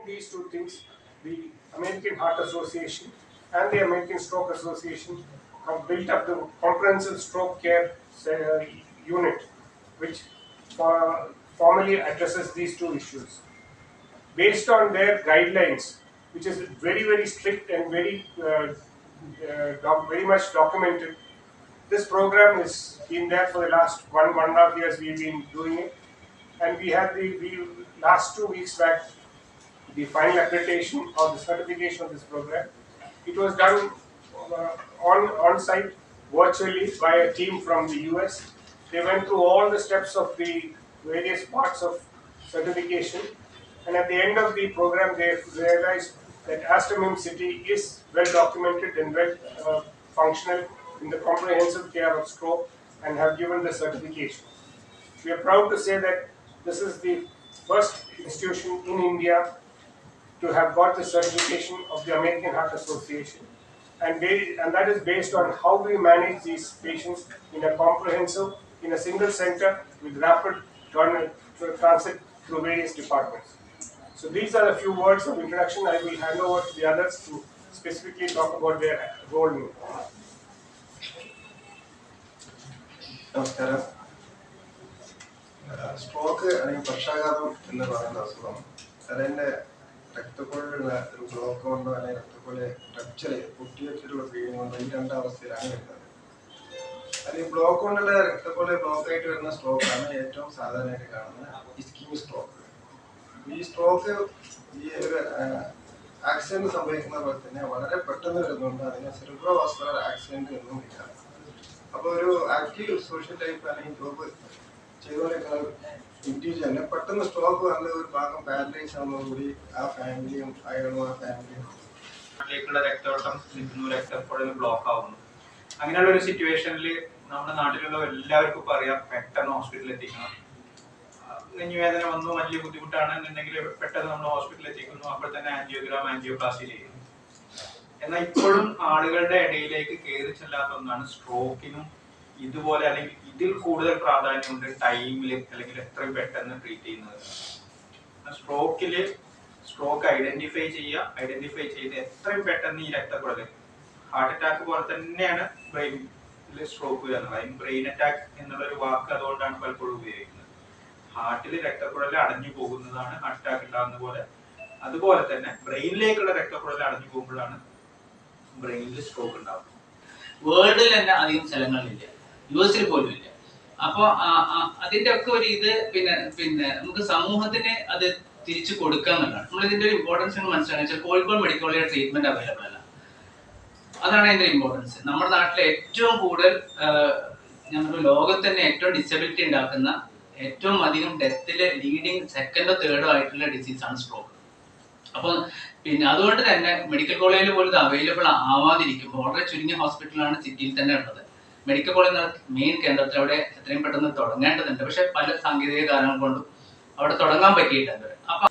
these two things, the American Heart Association and the American Stroke Association have built up the comprehensive stroke care unit, which formally addresses these two issues. Based on their guidelines, which is very strict and very much documented, this program has been there for the last one and a half years. We've been doing it, and we had the last 2 weeks back the final accreditation or the certification of this program. It was done on site virtually by a team from the US. They went through all the steps of the various parts of certification, and at the end of the program, they realized that Aster MIMS City is well documented and well functional in the comprehensive care of stroke and have given the certification. We are proud to say that this is the first institution in India to have got the certification of the American Heart Association, and that is based on how we manage these patients in a comprehensive, in a single center with rapid transit through various departments. So these are a few words of introduction. I will hand over to the others to specifically talk about their role in it. നമസ്കാരം. Stroke അല്ലെങ്കിൽ പക്ഷാഘാതം എന്ന് പറയുന്ന അസുഖം അതിൻ്റെ രക്തക്കുഴലുള്ള ഒരു block കൊണ്ടോ അല്ലെങ്കിൽ രക്തക്കുഴൽ റപ്ചർ പൊട്ടിവെച്ചിട്ടുള്ള ബ്ലീഡിങ് കൊണ്ടോ ഈ രണ്ടവസ്ഥയിലാണ് വരുന്നത്. അല്ലെങ്കിൽ ബ്ലോക്ക് കൊണ്ടുള്ള രക്തക്കുഴൽ ബ്ലോക്കായിട്ട് വരുന്ന സ്ട്രോക്കാണ് ഏറ്റവും സാധാരണയായിട്ട് കാണുന്ന ഇസ്കീമിക് സ്ട്രോക്ക്. ഈ സ്ട്രോക്ക് ഈ ഒരു ആക്സിഡന്റ് സംഭവിക്കുന്ന പോലെ തന്നെ വളരെ പെട്ടെന്ന് വരുന്നുണ്ട്. അതിനെ സെറിബ്രോ വാസ്കുലർ ആക്സിഡന്റ് എന്നും വിളിക്കാം. അപ്പോൾ ഒരു ആക്റ്റീവ് സോഷ്യൽ ടൈപ്പ് അല്ലെങ്കിൽ ജോബ് ചെയ്തുകൊണ്ടിരിക്കുന്ന ഇൻഡിവിജ്വലിന് പെട്ടെന്ന് സ്ട്രോക്ക് വന്ന ഒരു ഭാഗം പാരലൈസ് ആകുന്നതോടുകൂടി ആ ഫാമിലിയും അയാളും ആ ഫാമിലിയും രക്തോട്ടം നിൽക്കുന്നു, രക്തക്കുഴൽ ബ്ലോക്ക് ആവുന്നു. അങ്ങനെയുള്ള ഒരു സിറ്റുവേഷനിൽ നമ്മുടെ നാട്ടിലുള്ള എല്ലാവർക്കും പറയാം പെട്ടെന്ന് ഹോസ്പിറ്റലിൽ എത്തിക്കണം. നെഞ്ഞുവേദന വന്നു, വലിയ ബുദ്ധിമുട്ടാണ് എന്നുണ്ടെങ്കിൽ പെട്ടെന്ന് നമ്മൾ ഹോസ്പിറ്റലിൽ എത്തിക്കുന്നു. അപ്പോൾ തന്നെ ആൻജിയോഗ്രാം, ആൻജിയോപ്ലാസ്റ്റി ചെയ്യുന്നു. എന്നാൽ ഇപ്പോഴും ആളുകളുടെ ഇടയിലേക്ക് കയറി ചെല്ലാത്ത ഒന്നാണ് സ്ട്രോക്കിനും ഇതുപോലെ അല്ലെങ്കിൽ ഇതിൽ കൂടുതൽ പ്രാധാന്യമുണ്ട് ടൈമിൽ അല്ലെങ്കിൽ എത്രയും പെട്ടെന്ന് ട്രീറ്റ് ചെയ്യുന്നത്. സ്ട്രോക്ക് ഐഡന്റിഫൈ ചെയ്ത് എത്രയും പെട്ടെന്ന് ഈ രക്തക്കുഴൽ ഹാർട്ട് അറ്റാക്ക് പോലെ തന്നെയാണ് ബ്രെയിനിൽ സ്ട്രോക്ക് വരുന്നത്. അതിന് ബ്രെയിൻ അറ്റാക്ക് എന്നുള്ളൊരു വാക്ക് അതുകൊണ്ടാണ് പലപ്പോഴും ഉപയോഗിക്കുന്നത്. ഹാർട്ടിൽ രക്തക്കുഴൽ അടഞ്ഞു പോകുന്നതാണ് ഹാർട്ട് അറ്റാക്ക് ഉണ്ടാകുന്ന പോലെ. അതുപോലെ തന്നെ ബ്രെയിനിലേക്കുള്ള രക്തക്കുഴൽ അടഞ്ഞു പോകുമ്പോഴാണ് ബ്രെയിനിൽ സ്ട്രോക്ക് ഉണ്ടാകുന്നത്. വേൾഡിൽ തന്നെ അധികം സ്ഥലങ്ങളിലില്ല, US പോലും ഇല്ല. അപ്പോൾ അതിന്റെ ഒക്കെ ഒരു ഇത് പിന്നെ നമുക്ക് സമൂഹത്തിന് അത് തിരിച്ചു കൊടുക്കുക എന്നുള്ളതാണ്. നമ്മൾ ഇതിന്റെ ഒരു ഇമ്പോർട്ടൻസ് മനസ്സിലാക്കുക. Kozhikode medical college treatment available അല്ല, അതാണ് അതിന്റെ ഇമ്പോർട്ടൻസ്. നമ്മുടെ നാട്ടിലെ ഏറ്റവും കൂടുതൽ നമ്മുടെ ലോകത്ത് തന്നെ ഏറ്റവും ഡിസബിലിറ്റി ഉണ്ടാക്കുന്ന ഏറ്റവും അധികം ഡെത്തിലെ ലീഡിങ് സെക്കൻഡോ തേർഡോ ആയിട്ടുള്ള ഡിസീസാണ് സ്ട്രോക്ക്. അപ്പോൾ അതുകൊണ്ട് തന്നെ മെഡിക്കൽ കോളേജിൽ പോലും ഇത് അവൈലബിൾ ആവാതിരിക്കുമ്പോൾ വളരെ ചുരുങ്ങിയ ഹോസ്പിറ്റലാണ് സിറ്റിയിൽ തന്നെ ഉള്ളത്. മെഡിക്കൽ കോളേജ് മെയിൻ കേന്ദ്രത്തിൽ അവിടെ എത്രയും പെട്ടെന്ന് തുടങ്ങേണ്ടതുണ്ട്. പക്ഷെ പല സാങ്കേതിക കാരണങ്ങൾ കൊണ്ടും അവിടെ തുടങ്ങാൻ പറ്റിയിട്ടുണ്ട്. അപ്പൊ